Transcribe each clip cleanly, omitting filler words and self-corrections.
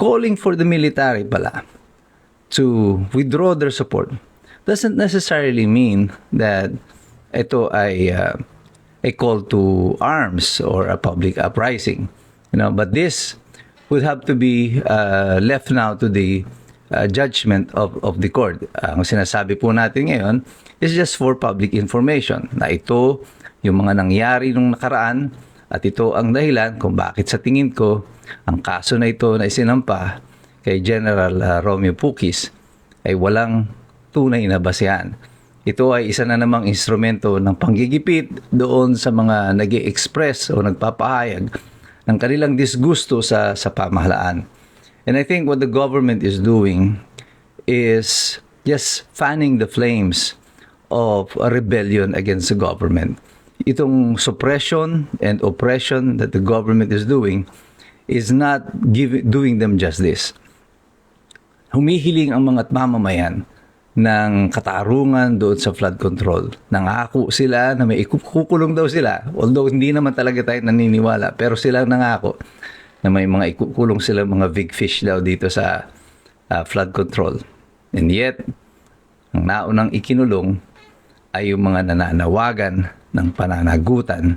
calling for the military pala to withdraw their support doesn't necessarily mean that ito ay a call to arms or a public uprising. But this would have to be left now to the judgment of the court. Ang sinasabi po natin ngayon is just for public information na ito yung mga nangyari nung nakaraan at ito ang dahilan kung bakit sa tingin ko ang kaso na ito na isinampa kay General Romeo Pukis ay walang tunay na basehan. Ito ay isa na namang instrumento ng panggigipit doon sa mga nag-i-express o nagpapahayag ng kanilang disgusto sa pamahalaan. And I think what the government is doing is just fanning the flames of a rebellion against the government. Itong suppression and oppression that the government is doing is not doing them justice. Humihiling ang mga mamamayan ng katarungan doon sa flood control. Nangako sila na may ikukulong daw sila. Although hindi naman talaga tayo naniniwala, pero sila nangako na may mga ikukulong sila, mga big fish daw dito sa flood control. And yet, ang naunang ikinulong ay yung mga nananawagan ng pananagutan.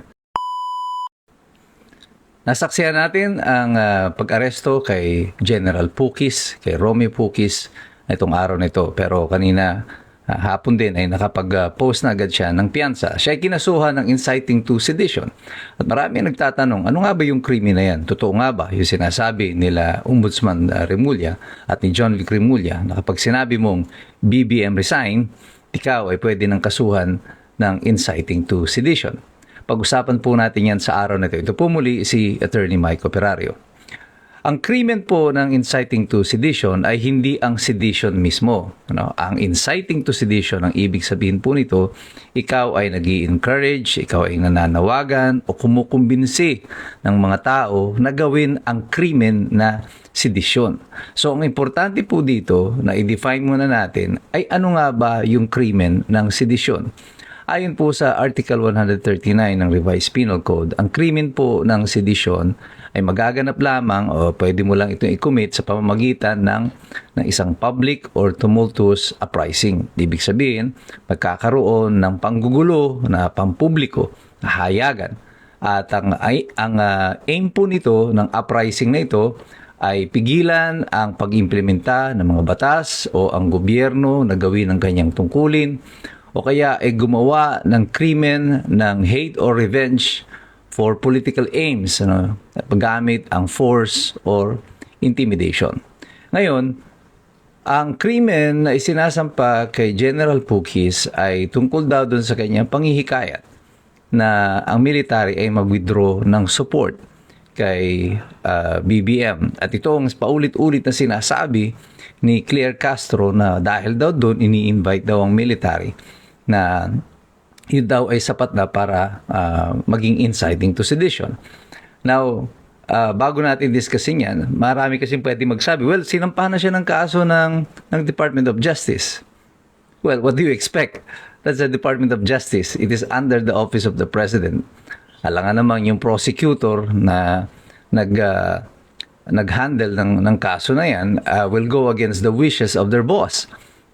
Nasaksihan natin ang pag-aresto kay General Pukis, kay Romeo Pukis, itong araw nito. Pero kanina, hapon din ay nakapag-post na agad siya ng piyansa. Siya ay kinasuhan ng inciting to sedition. At marami nagtatanong, ano nga ba yung krimen na yan? Totoo nga ba yung sinasabi nila Ombudsman Remulla at ni John Vic Remulla na kapag sinabi mong BBM resign, ikaw ay pwede ng kasuhan ng inciting to sedition. Pag-usapan po natin yan sa araw na ito. Ito po muli si Attorney Mike Operario. Ang krimen po ng inciting to sedition ay hindi ang sedition mismo. Ang inciting to sedition, ang ibig sabihin po nito, ikaw ay nag-i-encourage, ikaw ay nananawagan o kumukumbinsi ng mga tao na gawin ang krimen na sedisyon. So ang importante po dito na i-define muna natin ay ano nga ba yung krimen ng sedisyon. Ayon po sa Article 139 ng Revised Penal Code, ang krimen po ng sedisyon ay magaganap lamang o pwede mo lang itong i-commit sa pamamagitan ng isang public or tumultuous uprising. Ibig sabihin, magkakaroon ng panggugulo na pampubliko, na hayagan. At ang aim po nito ng uprising na ito ay pigilan ang pag-implementa ng mga batas o ang gobyerno na gawin ang kanyang tungkulin o kaya ay gumawa ng krimen ng hate or revenge for political aims, paggamit ang force or intimidation. Ngayon, ang krimen na isinasampa kay General Pukis ay tungkol daw dun sa kanyang panghihikayat na ang military ay mag-withdraw ng support kay BBM. At ito ang paulit-ulit na sinasabi ni Claire Castro na dahil daw doon ini-invite daw ang military na yun daw ay sapat na para maging inciting to sedition. Now, bago natin discussin yan, marami kasing pwede magsabi, well, sinampahan na siya ng kaso ng Department of Justice. Well, what do you expect? That's the Department of Justice. It is under the Office of the President. Alangan naman yung prosecutor na nag-handle ng kaso na yan will go against the wishes of their boss.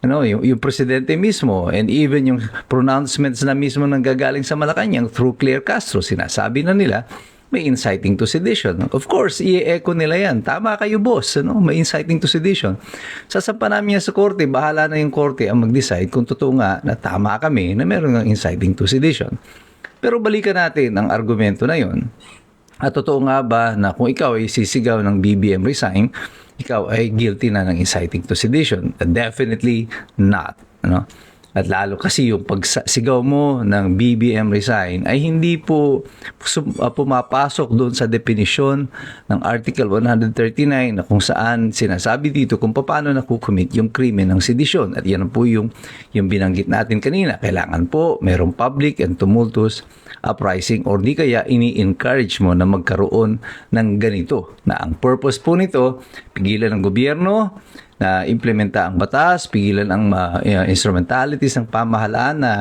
Yung presidente mismo and even yung pronouncements na mismo nanggagaling sa Malacanang through Claire Castro, sinasabi na nila may inciting to sedition. Of course, i-echo nila yan. Tama kayo, boss. May inciting to sedition. Sasampa namin yan sa korte. Bahala na yung korte ang mag-decide kung totoo nga na tama kami na meron ng inciting to sedition. Pero balikan natin ang argumento na yon. At totoo nga ba na kung ikaw ay sisigaw ng BBM resign, ikaw ay guilty na ng inciting to sedition? Definitely not. At lalo kasi yung pagsigaw mo ng BBM resign ay hindi po pumapasok doon sa definisyon ng Article 139 na kung saan sinasabi dito kung paano nakukumit yung krimen ng sedisyon. At yan po yung binanggit natin kanina. Kailangan po merong public and tumultuous uprising or di kaya ini-encourage mo na magkaroon ng ganito. Na ang purpose po nito, pigilan ng gobyerno na implementa ang batas, pigilan ang instrumentalities ng pamahalaan na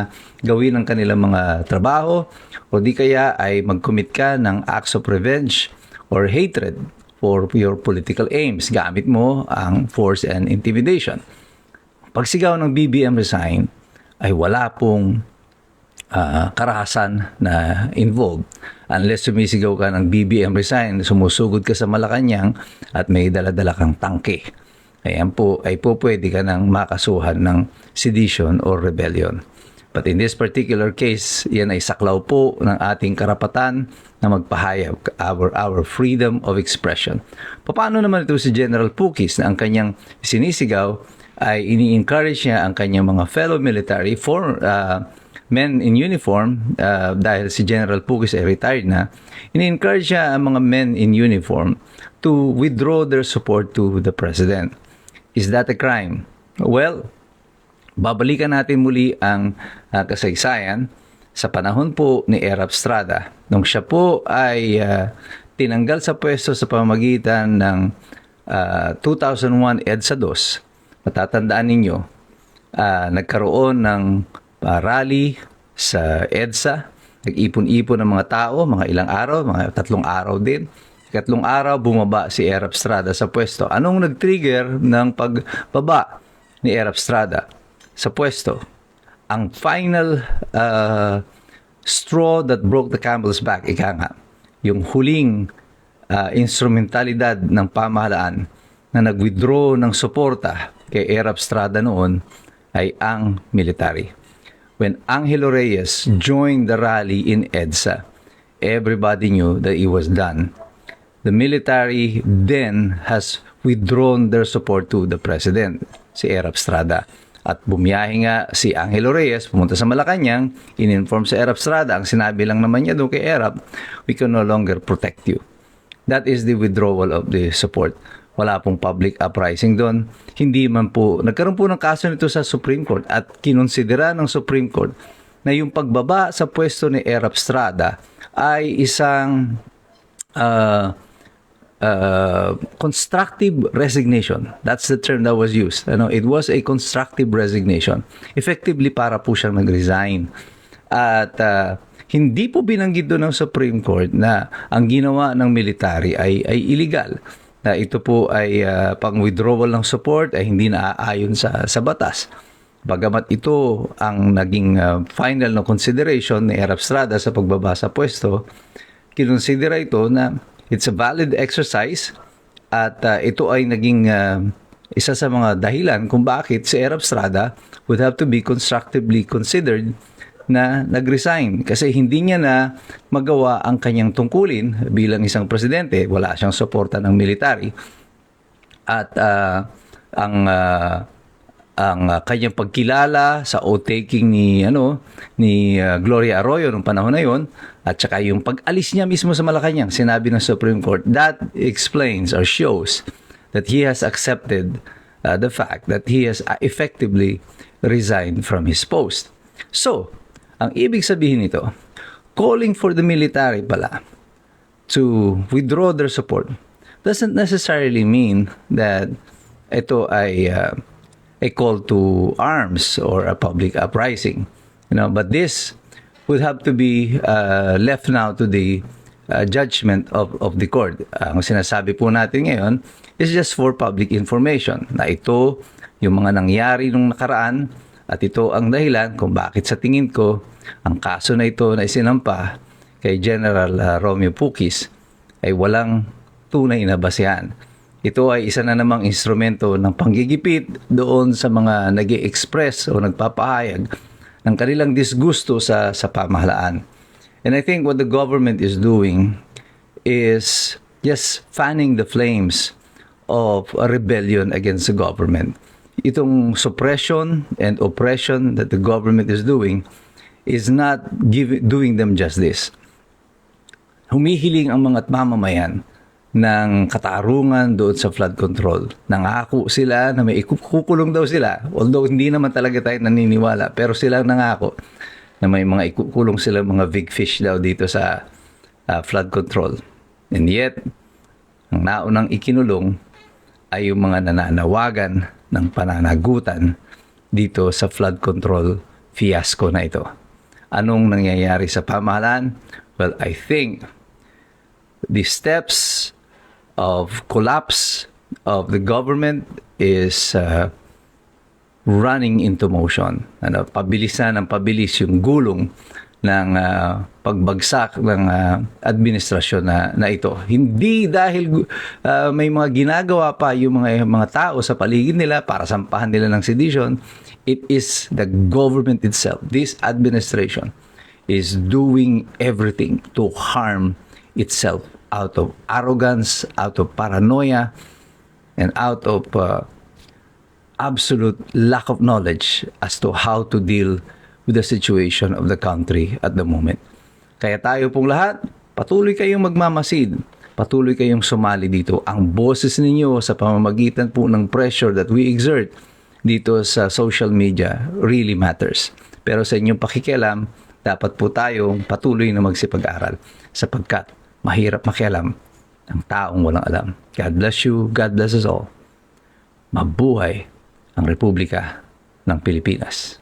gawin ang kanilang mga trabaho, o di kaya ay mag-commit ka ng acts of revenge or hatred for your political aims. Gamit mo ang force and intimidation. Pag sigaw ng BBM resign, ay wala pong karahasan na involved. Unless sumisigaw ka ng BBM resign, sumusugod ka sa Malacanang at may daladala kang tangke. Ayan po, ay po pwede ka nang makasuhan ng sedition or rebellion. But in this particular case, yan ay saklaw po ng ating karapatan na magpahayag, our freedom of expression. Paano naman ito si General Pukis na ang kanyang sinisigaw ay ini-encourage niya ang kanyang mga fellow military men in uniform, dahil si General Pukis ay retired na, ini-encourage niya ang mga men in uniform to withdraw their support to the President. Is that a crime? Well, babalikan natin muli ang kasaysayan sa panahon po ni Erap Estrada. Nung siya po ay tinanggal sa pwesto sa pamamagitan ng 2001 EDSA 2, matatandaan ninyo, nagkaroon ng rally sa EDSA, nag-ipon-ipon ng mga tao, mga ilang araw, mga 3 araw din. 3 araw, bumaba si Erap Estrada sa pwesto. Anong nag-trigger ng pagbaba ni Erap Estrada sa pwesto? Ang final straw that broke the camel's back, ika nga, yung huling instrumentalidad ng pamahalaan na nag-withdraw ng suporta kay Erap Estrada noon ay ang military. When Angelo Reyes joined the rally in EDSA, everybody knew that it was done. The military then has withdrawn their support to the President, si Erap Estrada. At bumiyahe nga si Angelo Reyes, pumunta sa Malacanang, in-inform sa Erap Estrada. Ang sinabi lang naman niya doon kay Erap, we can no longer protect you. That is the withdrawal of the support. Wala pong public uprising doon. Hindi man po, nagkaroon po ng kaso nito sa Supreme Court at kinonsidera ng Supreme Court na yung pagbaba sa pwesto ni Erap Estrada ay isang constructive resignation. That's the term that was used. It was a constructive resignation. Effectively, para po siyang nag-resign. At hindi po binanggit doon ng Supreme Court na ang ginawa ng military ay illegal. Na ito po ay pang-withdrawal ng support ay hindi naaayon sa batas. Bagamat ito ang naging final na consideration ni Erap Estrada sa pagbaba sa pwesto, kinonsidera ito na it's a valid exercise at ito ay naging isa sa mga dahilan kung bakit si Erap Estrada would have to be constructively considered na nag-resign kasi hindi niya na magawa ang kanyang tungkulin bilang isang presidente. Wala siyang suporta ng military at ang kanyang pagkilala sa oath-taking ni Gloria Arroyo noong panahon na yon at saka yung pag-alis niya mismo sa Malacanang, sinabi ng Supreme Court, that explains or shows that he has accepted the fact that he has effectively resigned from his post. So, ang ibig sabihin nito, calling for the military pala to withdraw their support doesn't necessarily mean that ito ay a call to arms or a public uprising. But this would have to be left now to the judgment of the court. Ang sinasabi po natin ngayon is just for public information na ito yung mga nangyari nung nakaraan at ito ang dahilan kung bakit sa tingin ko ang kaso na ito na isinampa kay General Romeo Pukis ay walang tunay na basehan. Ito ay isa na namang instrumento ng panggigipit doon sa mga nag-i-express o nagpapahayag ng kanilang disgusto sa pamahalaan. And I think what the government is doing is just fanning the flames of a rebellion against the government. Itong suppression and oppression that the government is doing is not doing them justice. Humihiling ang mga mamamayan ng katarungan doon sa flood control. Nangako sila na may ikukulong daw sila. Although hindi naman talaga tayo naniniwala. Pero sila nangako na may mga ikukulong sila, mga big fish daw dito sa flood control. And yet, ang naunang ikinulong ay yung mga nananawagan ng pananagutan dito sa flood control fiasco na ito. Anong nangyayari sa pamahalaan? Well, I think the steps of collapse of the government is running into motion. Pabilisan ng pabilis yung gulong ng pagbagsak ng administrasyon na ito. Hindi dahil may mga ginagawa pa yung mga tao sa paligid nila para sampahan nila ng sedition. It is the government itself. This administration is doing everything to harm itself out of arrogance, out of paranoia, and out of absolute lack of knowledge as to how to deal with the situation of the country at the moment. Kaya tayo pong lahat, patuloy kayong magmamasid, patuloy kayong sumali dito. Ang boses ninyo sa pamamagitan po ng pressure that we exert dito sa social media really matters. Pero sa inyong pakikialam, dapat po tayong patuloy na magsipag-aral sapagkat mahirap makialam ang taong walang alam. God bless you. God bless us all. Mabuhay ang Republika ng Pilipinas.